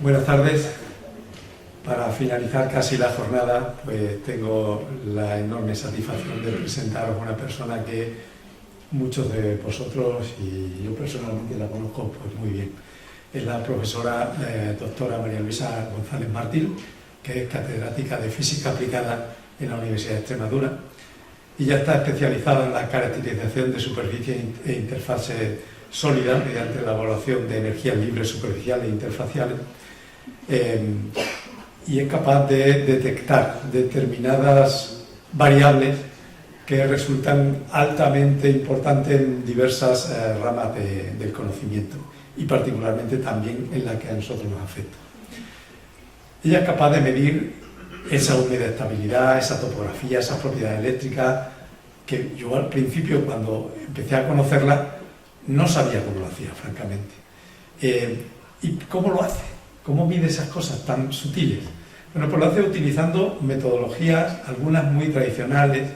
Buenas tardes. Para finalizar casi la jornada, pues tengo la enorme satisfacción de presentaros a una persona que muchos de vosotros y yo personalmente la conozco pues muy bien. Es la profesora doctora María Luisa González Martín, que es catedrática de Física Aplicada en la Universidad de Extremadura. Y ya está especializada en la caracterización de superficies e interfaces sólidas mediante la evaluación de energías libres superficiales e interfaciales. Y es capaz de detectar determinadas variables que resultan altamente importantes en diversas ramas del conocimiento y particularmente también en la que a nosotros nos afecta. Ella es capaz de medir esa humedad, estabilidad, esa topografía, esas propiedades eléctricas que yo al principio, cuando empecé a conocerla, no sabía cómo lo hacía, francamente. ¿Y cómo lo hace? ¿Cómo mide esas cosas tan sutiles? Bueno, pues lo hace utilizando metodologías, algunas muy tradicionales,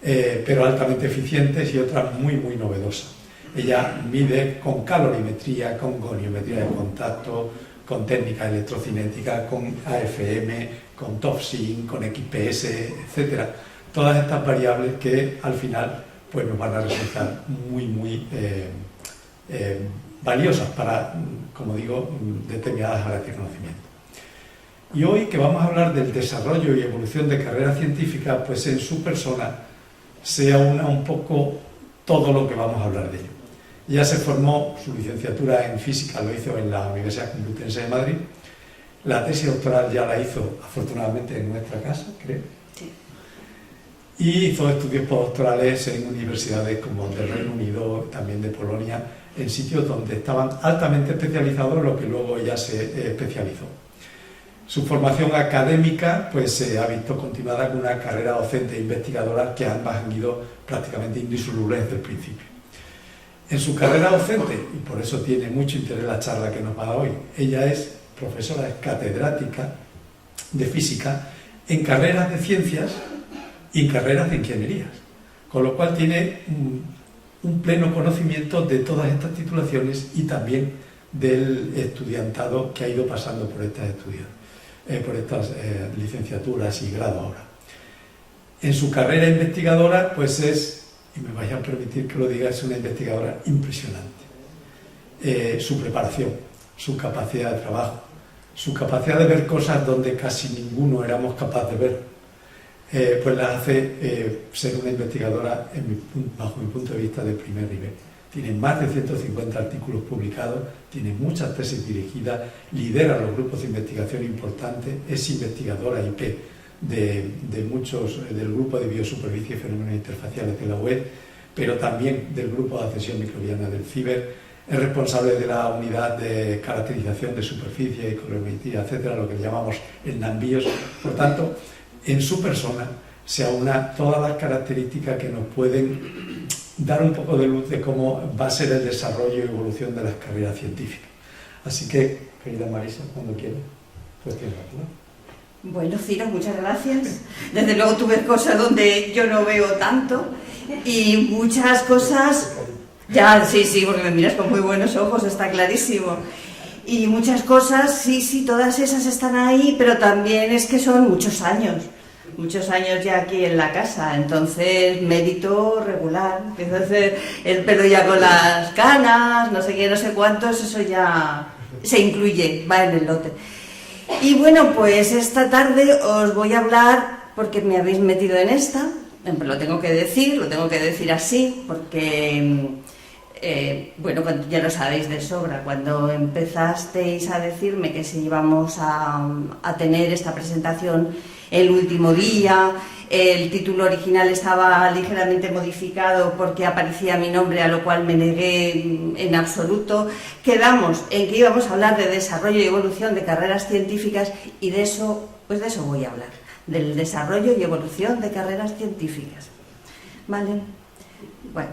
pero altamente eficientes, y otras muy, muy novedosas. Ella mide con calorimetría, con goniometría de contacto, con técnica electrocinética, con AFM, con TOFSIN, con XPS, etc. Todas estas variables que al final pues nos van a resultar muy, muy valiosas para, como digo, determinadas áreas de conocimiento. Y hoy, que vamos a hablar del desarrollo y evolución de carreras científicas, pues en su persona se aúna un poco todo lo que vamos a hablar de ello. Ella se formó, su licenciatura en física lo hizo en la Universidad Complutense de Madrid. La tesis doctoral ya la hizo, afortunadamente, en nuestra casa, creo. Sí. Y hizo estudios postdoctorales en universidades como del Reino Unido, también de Polonia, en sitios donde estaban altamente especializados, en lo que luego ella se especializó. Su formación académica pues se ha visto continuada con una carrera docente e investigadora que ambas han ido prácticamente indisolubles desde el principio. En su carrera docente, y por eso tiene mucho interés la charla que nos va a dar hoy, ella es profesora, es catedrática de física en carreras de ciencias y en carreras de ingenierías, con lo cual tiene un pleno conocimiento de todas estas titulaciones y también del estudiantado que ha ido pasando por estas licenciaturas y grado ahora. En su carrera investigadora, pues es, y me vais a permitir que lo diga, es una investigadora impresionante. Su preparación, su capacidad de trabajo, su capacidad de ver cosas donde casi ninguno éramos capaz de ver, pues la hace ser una investigadora, bajo mi punto de vista, de primer nivel. Tiene más de 150 artículos publicados, tiene muchas tesis dirigidas, lidera los grupos de investigación importantes, es investigadora IP del grupo de biosuperficie y fenómenos interfaciales de la web, pero también del grupo de accesión microbiana del CIBER, es responsable de la unidad de caracterización de superficie y colorimetría, etcétera, lo que llamamos el NAMBIOS. Por tanto, en su persona se aúna todas las características que nos pueden dar un poco de luz de cómo va a ser el desarrollo y evolución de las carreras científicas. Así que, querida Marisa, cuando quieras, pues tienes la palabra. Bueno, Ciro, muchas gracias. Desde luego tú ves cosas donde yo no veo tanto y muchas cosas, ya, sí, porque me miras con muy buenos ojos, está clarísimo. Y muchas cosas, sí, todas esas están ahí, pero también es que son muchos años ya aquí en la casa, entonces mérito regular, empiezo a hacer el pelo ya con las canas, no sé qué, no sé cuántos, eso ya se incluye, va en el lote. Y bueno, pues esta tarde os voy a hablar, porque me habéis metido en esta, lo tengo que decir así, porque, bueno, ya lo sabéis de sobra, cuando empezasteis a decirme que si íbamos a tener esta presentación el último día, el título original estaba ligeramente modificado porque aparecía mi nombre, a lo cual me negué en absoluto. Quedamos en que íbamos a hablar de desarrollo y evolución de carreras científicas y de eso voy a hablar, del desarrollo y evolución de carreras científicas. ¿Vale? Bueno,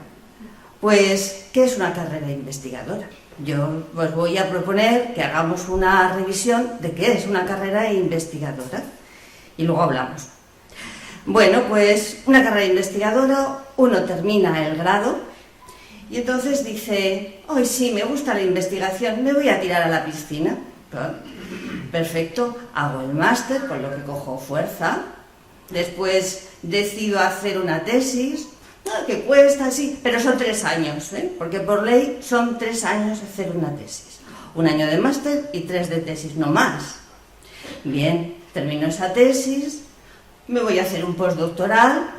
pues, ¿qué es una carrera investigadora? Yo os voy a proponer que hagamos una revisión de qué es una carrera investigadora y luego hablamos. Bueno, pues una carrera investigadora, uno termina el grado y entonces dice, hoy sí, me gusta la investigación, me voy a tirar a la piscina. Perfecto, hago el máster, con lo que cojo fuerza. Después decido hacer una tesis, que cuesta, sí, pero son 3 años, porque por ley son 3 años hacer una tesis. 1 año de máster y 3 de tesis, no más. Bien, termino esa tesis, me voy a hacer un postdoctoral.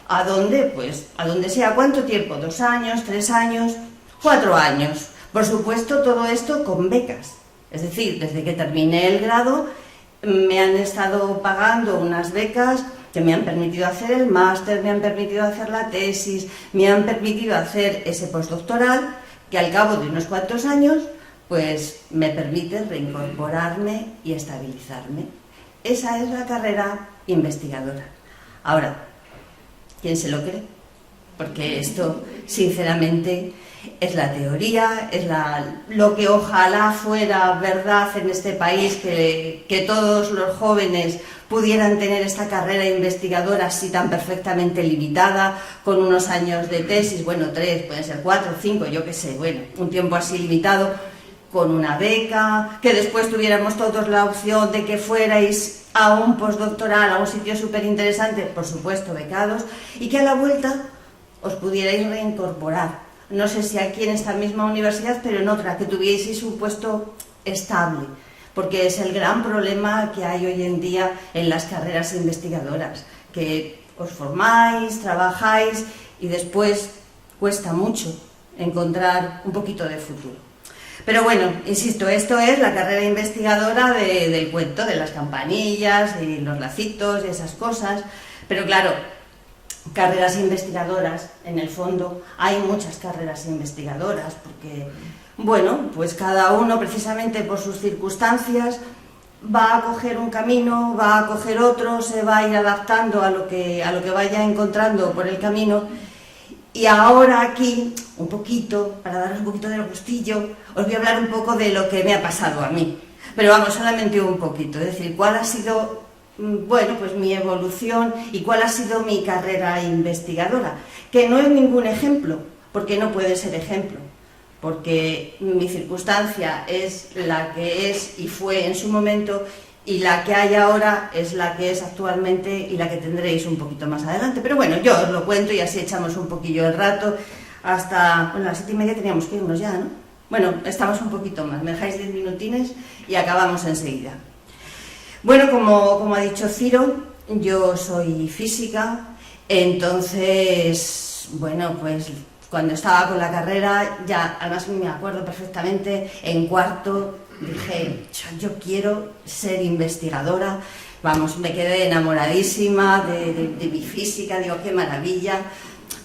¿A dónde? Pues a donde sea. ¿Cuánto tiempo? 2 años, 3 años, 4 años. Por supuesto, todo esto con becas. Es decir, desde que terminé el grado, me han estado pagando unas becas que me han permitido hacer el máster, me han permitido hacer la tesis, me han permitido hacer ese postdoctoral, que al cabo de unos cuantos años, pues me permite reincorporarme y estabilizarme. Esa es la carrera investigadora. Ahora, ¿quién se lo cree? Porque esto, sinceramente, es la teoría, es lo que ojalá fuera verdad en este país, que todos los jóvenes pudieran tener esta carrera investigadora así tan perfectamente limitada, con unos años de tesis, bueno, 3, pueden ser 4, 5, yo qué sé, bueno, un tiempo así limitado, con una beca, que después tuviéramos todos la opción de que fuerais a un postdoctoral, a un sitio súper interesante, por supuesto, becados, y que a la vuelta os pudierais reincorporar. No sé si aquí en esta misma universidad, pero en otra, que tuvieseis un puesto estable, porque es el gran problema que hay hoy en día en las carreras investigadoras, que os formáis, trabajáis y después cuesta mucho encontrar un poquito de futuro. Pero bueno, insisto, esto es la carrera investigadora del cuento, de las campanillas y los lacitos y esas cosas, pero claro, carreras investigadoras, en el fondo, hay muchas carreras investigadoras, porque, bueno, pues cada uno, precisamente por sus circunstancias, va a coger un camino, va a coger otro, se va a ir adaptando a lo que vaya encontrando por el camino. Y ahora aquí, un poquito, para daros un poquito del gustillo, os voy a hablar un poco de lo que me ha pasado a mí. Pero vamos, solamente un poquito, es decir, cuál ha sido, bueno, pues mi evolución y cuál ha sido mi carrera investigadora, que no es ningún ejemplo, porque no puede ser ejemplo, porque mi circunstancia es la que es y fue en su momento, y la que hay ahora es la que es actualmente y la que tendréis un poquito más adelante. Pero bueno, yo os lo cuento y así echamos un poquillo el rato hasta, bueno, a las 7:30 teníamos que irnos ya, ¿no? Bueno, estamos un poquito más, me dejáis 10 minutines y acabamos enseguida. Bueno, como ha dicho Ciro, yo soy física, entonces, bueno, pues cuando estaba con la carrera, ya además me acuerdo perfectamente, en cuarto dije, yo quiero ser investigadora, vamos, me quedé enamoradísima de mi física, digo, qué maravilla,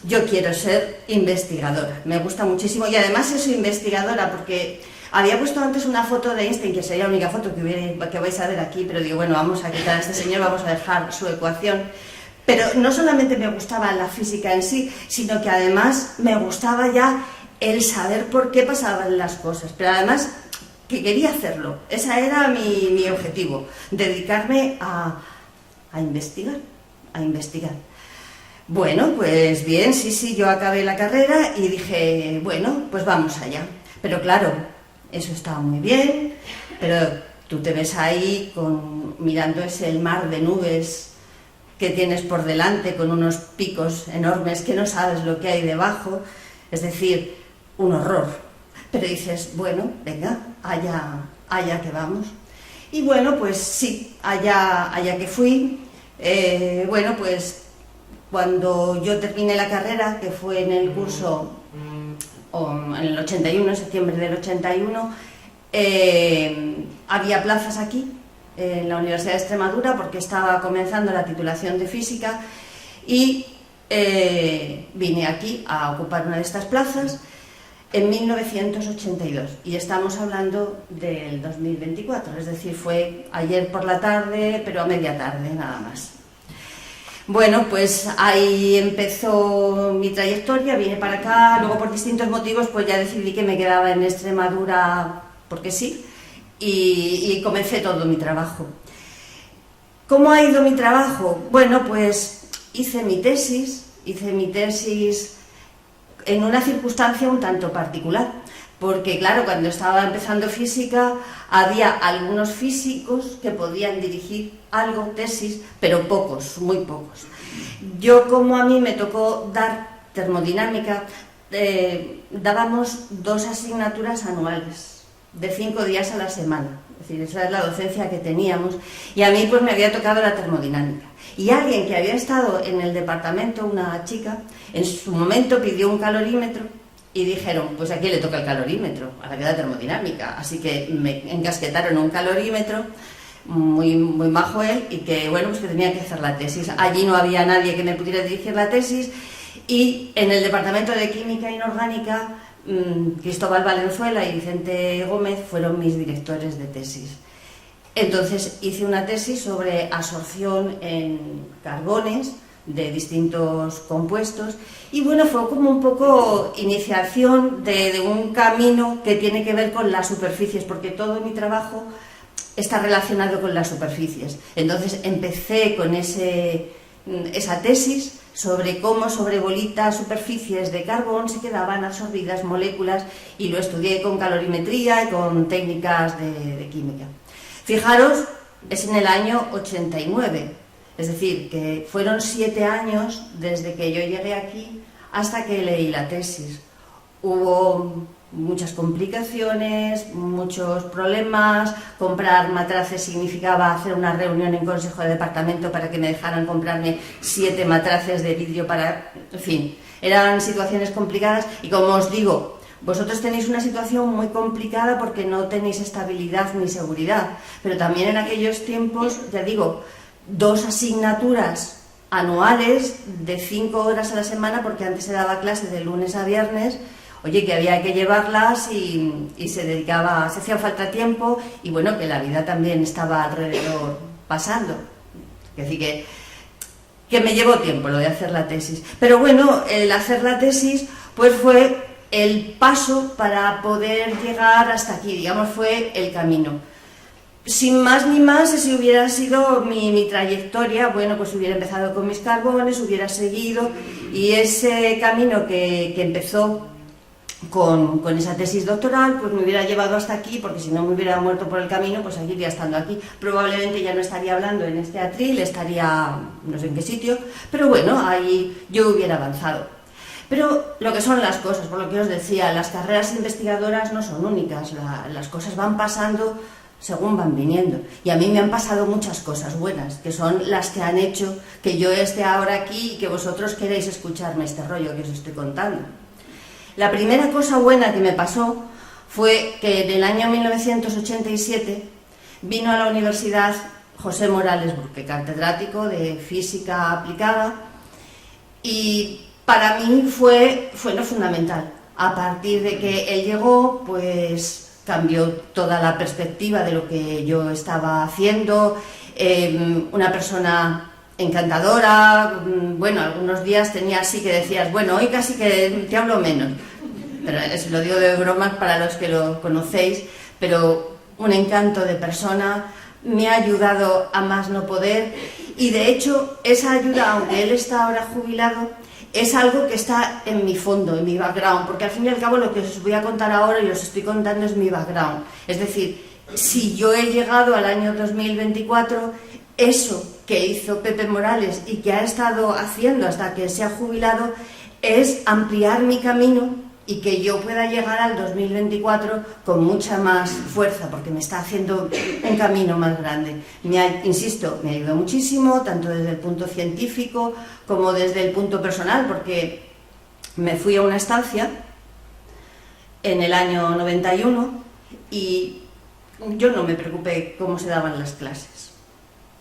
yo quiero ser investigadora, me gusta muchísimo y además soy investigadora porque había puesto antes una foto de Einstein, que sería la única foto que vais a ver aquí, pero digo, bueno, vamos a quitar a este señor, vamos a dejar su ecuación. Pero no solamente me gustaba la física en sí, sino que además me gustaba ya el saber por qué pasaban las cosas, pero además que quería hacerlo, ese era mi objetivo, dedicarme a investigar, Bueno, pues bien, sí, yo acabé la carrera y dije, bueno, pues vamos allá. Pero claro, eso estaba muy bien, pero tú te ves ahí mirando el mar de nubes que tienes por delante, con unos picos enormes que no sabes lo que hay debajo, es decir, un horror. Pero dices, bueno, venga, allá que vamos. Y bueno, pues sí, allá que fui. Bueno, pues cuando yo terminé la carrera, que fue en el curso, en el 81, en septiembre del 81, había plazas aquí, en la Universidad de Extremadura, porque estaba comenzando la titulación de física y vine aquí a ocupar una de estas plazas en 1982 y estamos hablando del 2024, es decir, fue ayer por la tarde, pero a media tarde nada más. Bueno, pues ahí empezó mi trayectoria, vine para acá, luego por distintos motivos pues ya decidí que me quedaba en Extremadura porque sí, y comencé todo mi trabajo. ¿Cómo ha ido mi trabajo? Bueno, pues hice mi tesis en una circunstancia un tanto particular, porque claro, cuando estaba empezando física había algunos físicos que podían dirigir algo, tesis, pero pocos, muy pocos. Yo, como a mí me tocó dar termodinámica, dábamos 2 asignaturas anuales, de 5 días a la semana. Es decir, esa es la docencia que teníamos, y a mí pues me había tocado la termodinámica. Y alguien que había estado en el departamento, una chica, en su momento pidió un calorímetro y dijeron, pues aquí le toca el calorímetro, a la que da termodinámica. Así que me encasquetaron un calorímetro, muy majo él, y que bueno, pues que tenía que hacer la tesis. Allí no había nadie que me pudiera dirigir la tesis, y en el departamento de química inorgánica, Cristóbal Valenzuela y Vicente Gómez fueron mis directores de tesis. Entonces hice una tesis sobre absorción en carbones de distintos compuestos, y bueno, fue como un poco iniciación de un camino que tiene que ver con las superficies, porque todo mi trabajo está relacionado con las superficies. Entonces empecé con esa tesis sobre cómo sobre bolitas, superficies de carbón se quedaban absorbidas moléculas, y lo estudié con calorimetría y con técnicas de química. Fijaros, es en el año 89, es decir, que fueron 7 años desde que yo llegué aquí hasta que leí la tesis. Hubo muchas complicaciones, muchos problemas. Comprar matraces significaba hacer una reunión en consejo de departamento para que me dejaran comprarme 7 matraces de vidrio para... En fin, eran situaciones complicadas, y como os digo, vosotros tenéis una situación muy complicada porque no tenéis estabilidad ni seguridad, pero también en aquellos tiempos, ya digo, 2 asignaturas anuales de 5 horas a la semana, porque antes se daba clase de lunes a viernes. Oye, que había que llevarlas y se hacía falta tiempo, y bueno, que la vida también estaba alrededor pasando. Es decir, que me llevó tiempo lo de hacer la tesis. Pero bueno, el hacer la tesis pues fue el paso para poder llegar hasta aquí, digamos, fue el camino. Sin más ni más, si hubiera sido mi trayectoria, bueno, pues hubiera empezado con mis carbones, hubiera seguido, y ese camino que empezó con esa tesis doctoral, pues me hubiera llevado hasta aquí, porque si no me hubiera muerto por el camino, pues seguiría estando aquí. Probablemente ya no estaría hablando en este atril, estaría no sé en qué sitio, pero bueno, ahí yo hubiera avanzado. Pero lo que son las cosas, por lo que os decía, las carreras investigadoras no son únicas, las cosas van pasando según van viniendo. Y a mí me han pasado muchas cosas buenas, que son las que han hecho que yo esté ahora aquí y que vosotros queréis escucharme este rollo que os estoy contando. La primera cosa buena que me pasó fue que en el año 1987 vino a la universidad José Morales Burke, catedrático de Física Aplicada, y para mí fue lo fundamental. A partir de que él llegó, pues cambió toda la perspectiva de lo que yo estaba haciendo. Una persona encantadora, bueno, algunos días tenía así que decías, bueno, hoy casi que te hablo menos, pero lo digo de broma para los que lo conocéis, pero un encanto de persona, me ha ayudado a más no poder, y de hecho esa ayuda, aunque él está ahora jubilado, es algo que está en mi fondo, en mi background, porque al fin y al cabo lo que os voy a contar ahora y os estoy contando es mi background. Es decir, si yo he llegado al año 2024, eso que hizo Pepe Morales y que ha estado haciendo hasta que se ha jubilado es ampliar mi camino y que yo pueda llegar al 2024 con mucha más fuerza, porque me está haciendo un camino más grande. Insisto, me ayudó muchísimo, tanto desde el punto científico como desde el punto personal, porque me fui a una estancia en el año 91 y yo no me preocupé cómo se daban las clases.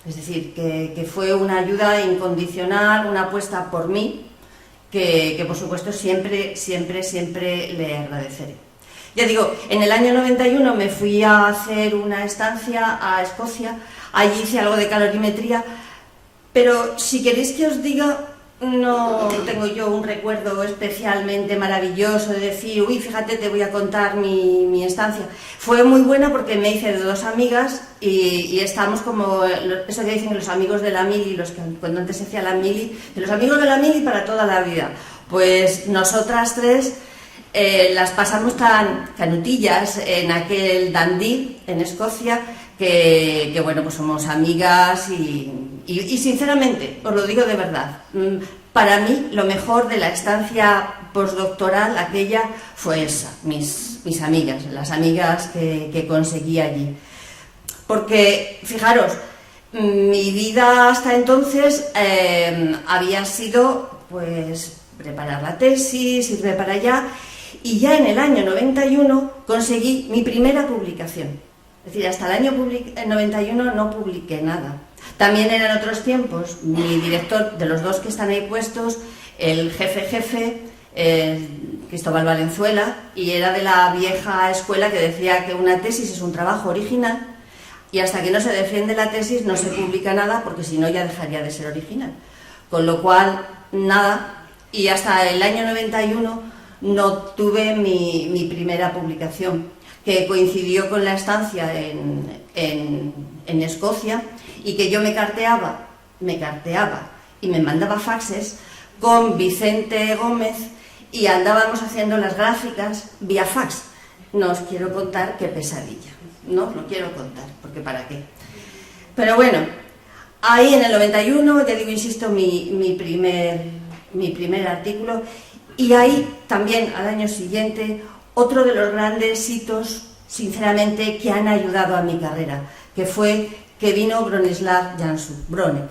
Es decir, que fue una ayuda incondicional, una apuesta por mí, que por supuesto siempre le agradeceré. Ya digo, en el año 91 me fui a hacer una estancia a Escocia, allí hice algo de calorimetría, pero si queréis que os diga, no tengo yo un recuerdo especialmente maravilloso de decir, uy, fíjate, te voy a contar mi estancia. Fue muy buena porque me hice de 2 amigas y estamos como, eso que dicen los amigos de la mili, cuando antes se hacía la mili, de los amigos de la mili para toda la vida. Pues nosotras tres las pasamos tan canutillas en aquel Dundee, en Escocia, que bueno, pues somos amigas y sinceramente, os lo digo de verdad, para mí lo mejor de la estancia postdoctoral aquella fue esa, mis amigas, las amigas que conseguí allí. Porque, fijaros, mi vida hasta entonces había sido, pues, preparar la tesis, irme para allá, y ya en el año 91 conseguí mi primera publicación. Es decir, hasta el año 91 no publiqué nada. También eran otros tiempos. Mi director, de los dos que están ahí puestos, el jefe, Cristóbal Valenzuela, y era de la vieja escuela que decía que una tesis es un trabajo original y hasta que no se defiende la tesis no se publica nada porque si no ya dejaría de ser original. Con lo cual, nada, y hasta el año 91 no tuve mi primera publicación, que coincidió con la estancia en Escocia, y que yo me carteaba y me mandaba faxes con Vicente Gómez y andábamos haciendo las gráficas vía fax. No os quiero contar qué pesadilla, no quiero contar, porque para qué. Pero bueno, ahí en el 91, ya digo, insisto, mi primer artículo, y ahí también al año siguiente otro de los grandes hitos, sinceramente, que han ayudado a mi carrera, que fue que vino Bronislaw Bronek.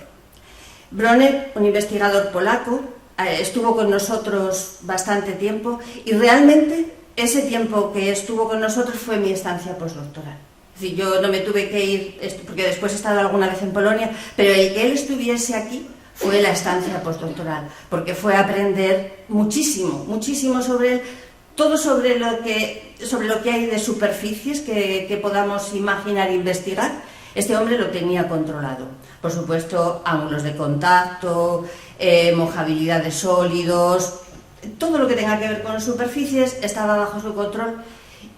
Bronek, un investigador polaco, estuvo con nosotros bastante tiempo y realmente ese tiempo que estuvo con nosotros fue mi estancia postdoctoral. Es decir, yo no me tuve que ir, porque después he estado alguna vez en Polonia, pero el que él estuviese aquí fue la estancia postdoctoral, porque fue aprender muchísimo sobre él, todo sobre lo que hay de superficies que podamos imaginar e investigar. Este hombre lo tenía controlado. Por supuesto, ángulos de contacto, mojabilidad de sólidos, todo lo que tenga que ver con superficies estaba bajo su control.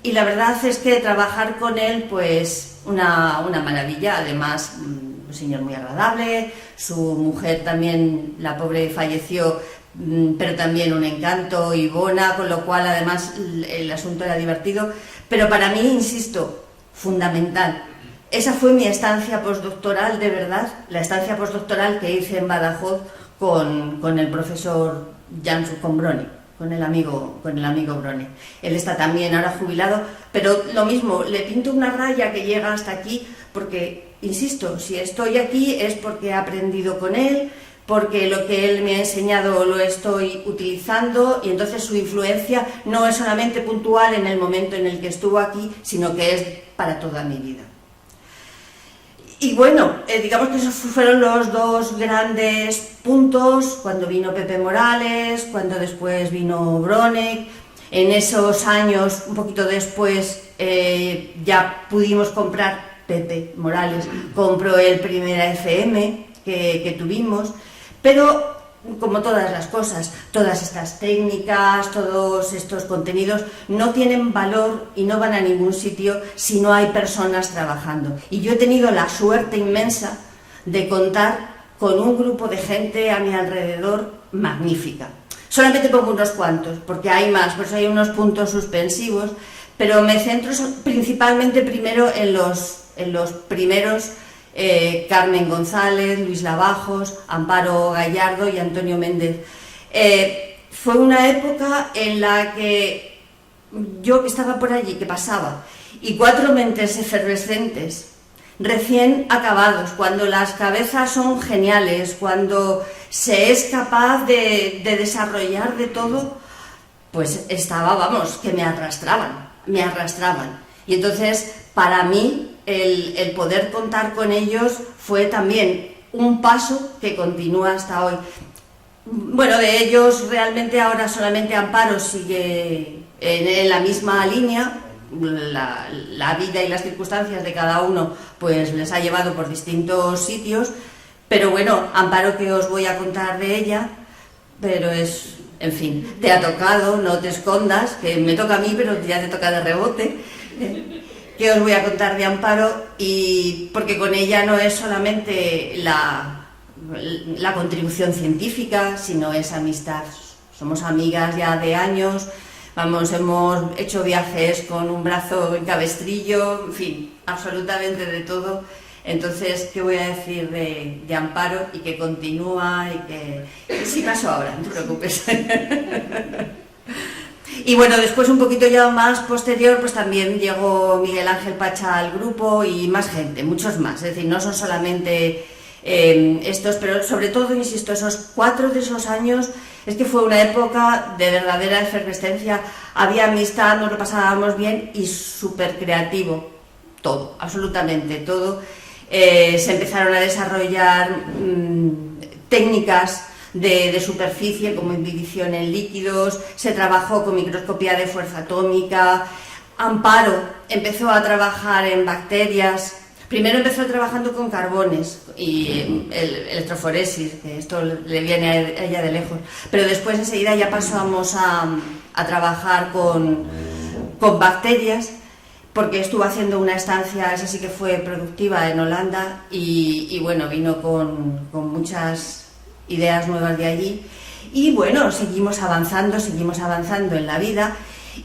Y la verdad es que trabajar con él, pues una maravilla. Además, un señor muy agradable, su mujer también, la pobre, falleció, pero también un encanto, Ivona, con lo cual además el asunto era divertido. Pero para mí, insisto, fundamental. Esa fue mi estancia postdoctoral, de verdad, la estancia postdoctoral que hice en Badajoz con el profesor Jansu, con Bronek, con el amigo Bronek. Él está también ahora jubilado, pero lo mismo, le pinto una raya que llega hasta aquí, porque, insisto, si estoy aquí es porque he aprendido con él, porque lo que él me ha enseñado lo estoy utilizando, y entonces su influencia no es solamente puntual en el momento en el que estuvo aquí, sino que es para toda mi vida. Y bueno, digamos que esos fueron los dos grandes puntos, cuando vino Pepe Morales, cuando después vino Bronek. En esos años, un poquito después, ya pudimos comprar, Pepe Morales compró el primer FM que tuvimos, pero como todas las cosas, todas estas técnicas, todos estos contenidos no tienen valor y no van a ningún sitio si no hay personas trabajando. Y yo he tenido la suerte inmensa de contar con un grupo de gente a mi alrededor magnífica. Solamente pongo unos cuantos, porque hay más, pues hay unos puntos suspensivos, pero me centro principalmente primero en los primeros. Carmen González, Luis Lavajos, Amparo Gallardo y Antonio Méndez. Fue una época en la que yo que estaba por allí, que pasaba, y cuatro mentes efervescentes, recién acabados, cuando las cabezas son geniales, cuando se es capaz de desarrollar de todo, pues estaba, vamos, que me arrastraban. Y entonces, para mí, el poder contar con ellos fue también un paso que continúa hasta hoy. Bueno, de ellos realmente ahora solamente Amparo sigue en la misma línea. La vida y las circunstancias de cada uno pues les ha llevado por distintos sitios, pero bueno, Amparo, que os voy a contar de ella, pero es, en fin, te ha tocado, no te escondas, que me toca a mí, pero ya te toca de rebote. Que os voy a contar de Amparo, y porque con ella no es solamente la contribución científica, sino es amistad somos amigas ya de años, vamos, hemos hecho viajes con un brazo en cabestrillo, en fin, absolutamente de todo. Entonces, ¿qué voy a decir de Amparo? Y que continúa y que sí pasó ahora, no te preocupes. Y bueno, después un poquito ya más posterior, pues también llegó Miguel Ángel Pacha al grupo y más gente, muchos más. Es decir, no son solamente estos, pero sobre todo, insisto, esos 4 de esos años, es que fue una época de verdadera efervescencia, había amistad, nos lo pasábamos bien y súper creativo, todo, absolutamente todo. Se empezaron a desarrollar técnicas de superficie como inhibición en líquidos, se trabajó con microscopía de fuerza atómica. Amparo empezó a trabajar en bacterias. Primero empezó trabajando con carbones y electroforesis, que esto le viene a ella de lejos, pero después enseguida ya pasamos a trabajar con bacterias, porque estuvo haciendo una estancia, esa sí que fue productiva, en Holanda, y bueno, vino con muchas ideas nuevas de allí. Y bueno, seguimos avanzando en la vida,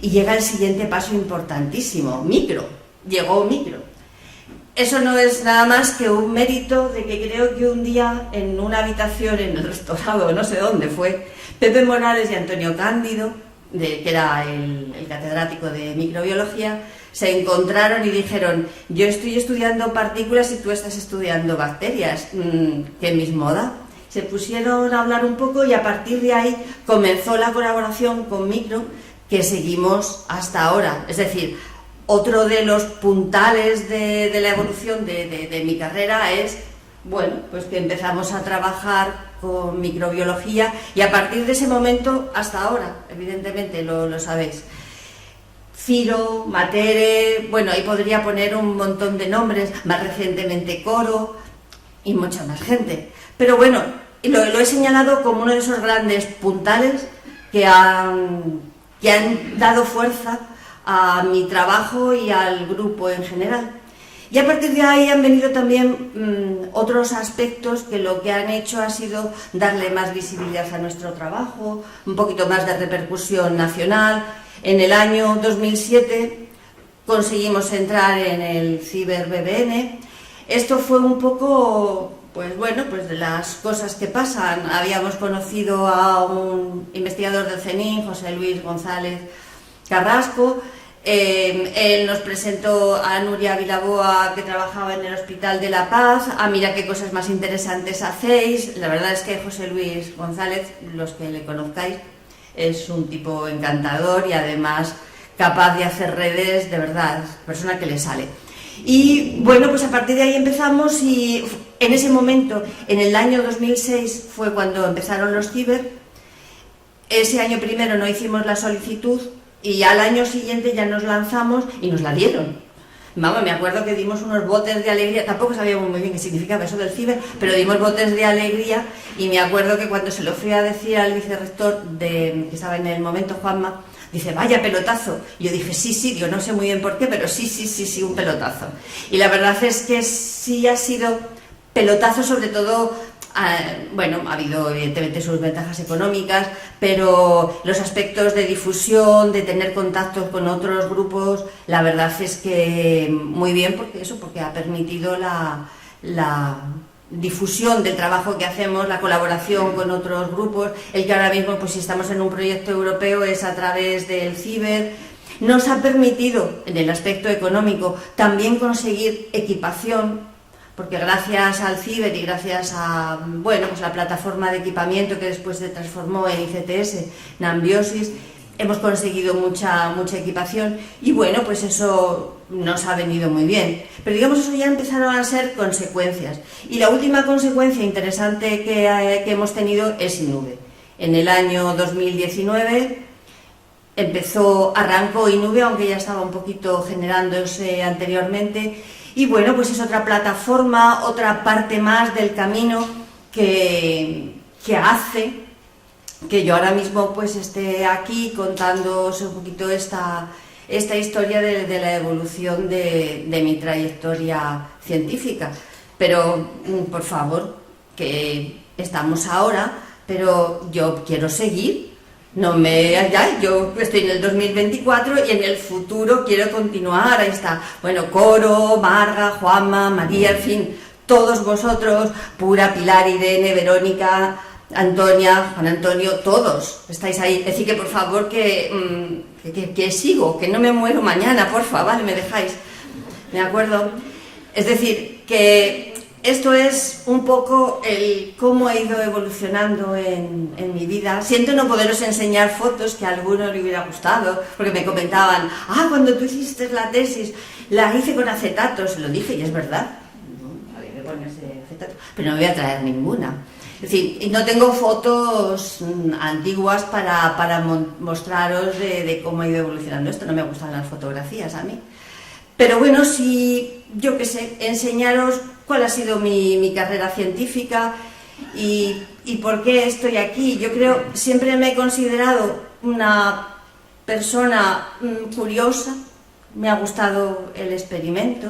y llega el siguiente paso importantísimo, micro. Llegó micro. Eso no es nada más que un mérito de que creo que un día en una habitación en el restaurado, no sé dónde fue, Pepe Morales y Antonio Cándido, que era el catedrático de microbiología, se encontraron y dijeron: yo estoy estudiando partículas y tú estás estudiando bacterias, ¿qué mismo da? Se pusieron a hablar un poco y a partir de ahí comenzó la colaboración con Micro, que seguimos hasta ahora. Es decir, otro de los puntales de la evolución de mi carrera es, bueno, pues que empezamos a trabajar con microbiología, y a partir de ese momento hasta ahora, evidentemente lo sabéis. Ciro, Matere, bueno, ahí podría poner un montón de nombres, más recientemente Coro y mucha más gente. Pero bueno, lo he señalado como uno de esos grandes puntales que han dado fuerza a mi trabajo y al grupo en general. Y a partir de ahí han venido también otros aspectos que lo que han hecho ha sido darle más visibilidad a nuestro trabajo, un poquito más de repercusión nacional. En el año 2007 conseguimos entrar en el Ciber BBN. Esto fue un poco, pues bueno, pues de las cosas que pasan. Habíamos conocido a un investigador del CENIN, José Luis González Carrasco. Él nos presentó a Nuria Vilaboa, que trabajaba en el Hospital de la Paz, mira qué cosas más interesantes hacéis. La verdad es que José Luis González, los que le conozcáis, es un tipo encantador y además capaz de hacer redes, de verdad, persona que le sale. Y bueno, pues a partir de ahí empezamos, y en ese momento, en el año 2006, fue cuando empezaron los ciber. Ese año primero no hicimos la solicitud, y al año siguiente ya nos lanzamos y nos la dieron. Vamos, me acuerdo que dimos unos botes de alegría, tampoco sabíamos muy bien qué significaba eso del ciber, pero dimos botes de alegría, y me acuerdo que cuando se lo fui a decir al vicerrector que estaba en el momento, Juanma, dice: vaya pelotazo. Y yo dije: sí, digo, no sé muy bien por qué, pero sí, un pelotazo. Y la verdad es que sí ha sido pelotazo, sobre todo. Bueno, ha habido evidentemente sus ventajas económicas, pero los aspectos de difusión, de tener contactos con otros grupos, la verdad es que muy bien, porque ha permitido la difusión del trabajo que hacemos, la colaboración con otros grupos. El que ahora mismo, pues si estamos en un proyecto europeo, es a través del ciber. Nos ha permitido, en el aspecto económico, también conseguir equipación, porque gracias al ciber y gracias a, bueno, pues la plataforma de equipamiento que después se transformó en ICTS, Nambiosis, hemos conseguido mucha equipación, y bueno, pues eso nos ha venido muy bien. Pero digamos, eso ya empezaron a ser consecuencias. Y la última consecuencia interesante que hemos tenido es Inube. En el año 2019 arrancó Inube, aunque ya estaba un poquito generándose anteriormente. Y bueno, pues es otra plataforma, otra parte más del camino que hace que yo ahora mismo pues esté aquí contándoos un poquito esta historia de la evolución de mi trayectoria científica. Pero, por favor, que estamos ahora, pero yo quiero seguir, Yo estoy en el 2024 y en el futuro quiero continuar. Ahí está, bueno, Coro, Marga, Juanma, María, en fin, todos vosotros, Pura, Pilar, Irene, Verónica, Antonia, Juan Antonio, todos estáis ahí. Es decir, que por favor que sigo, que no me muero mañana, porfa, vale, me dejáis. ¿De acuerdo? Es decir, que esto es un poco el cómo he ido evolucionando en mi vida. Siento no poderos enseñar fotos que a alguno le hubiera gustado, porque me comentaban, cuando tú hiciste la tesis, la hice con acetato, se lo dije y es verdad. No había que ponerse acetato, pero no voy a traer ninguna. Es decir, no tengo fotos antiguas para mostraros de cómo he ido evolucionando esto, no me gustan las fotografías a mí. Pero bueno, sí, yo qué sé, enseñaros cuál ha sido mi carrera científica y por qué estoy aquí. Yo creo, siempre me he considerado una persona curiosa, me ha gustado el experimento,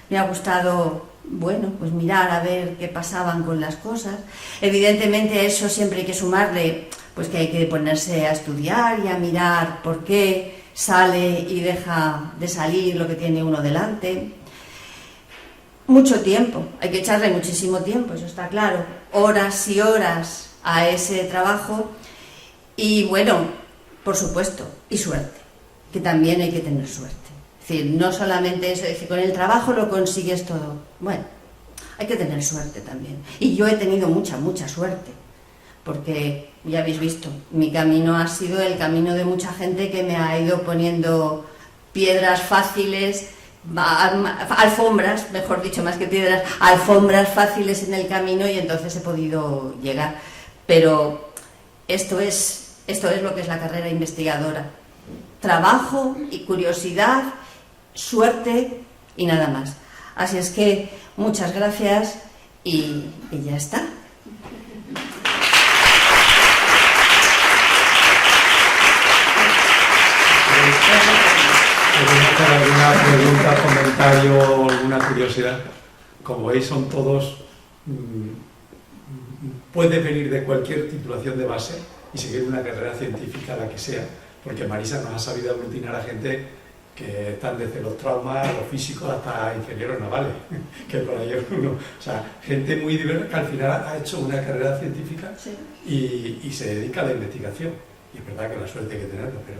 me ha gustado, bueno, pues mirar a ver qué pasaban con las cosas. Evidentemente a eso siempre hay que sumarle, pues que hay que ponerse a estudiar y a mirar por qué sale y deja de salir lo que tiene uno delante. Mucho tiempo, hay que echarle muchísimo tiempo, eso está claro, horas y horas a ese trabajo y bueno, por supuesto, y suerte, que también hay que tener suerte. Es decir, no solamente eso, es decir, con el trabajo lo consigues todo, bueno, hay que tener suerte también. Y yo he tenido mucha suerte, porque ya habéis visto, mi camino ha sido el camino de mucha gente que me ha ido poniendo piedras fáciles, alfombras, mejor dicho, más que piedras, alfombras fáciles en el camino y entonces he podido llegar. Pero esto es lo que es la carrera investigadora. Trabajo y curiosidad, suerte y nada más. Así es que muchas gracias y ya está. ¿Queréis hacer alguna pregunta, comentario o alguna curiosidad? Como veis, son todos... puede venir de cualquier titulación de base y seguir una carrera científica, la que sea, porque Marisa nos ha sabido aglutinar a gente que están desde los traumas, los físicos, hasta ingenieros navales, que por ahí es uno. O sea, gente muy diversa que al final ha hecho una carrera científica y se dedica a la investigación. Y es verdad que la suerte hay que tenerlo, pero...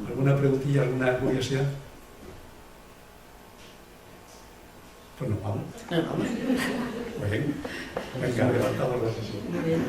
¿Alguna preguntilla, alguna curiosidad? Pues nos vamos. Nos vamos. Venga, levantamos la sesión. Muy bien.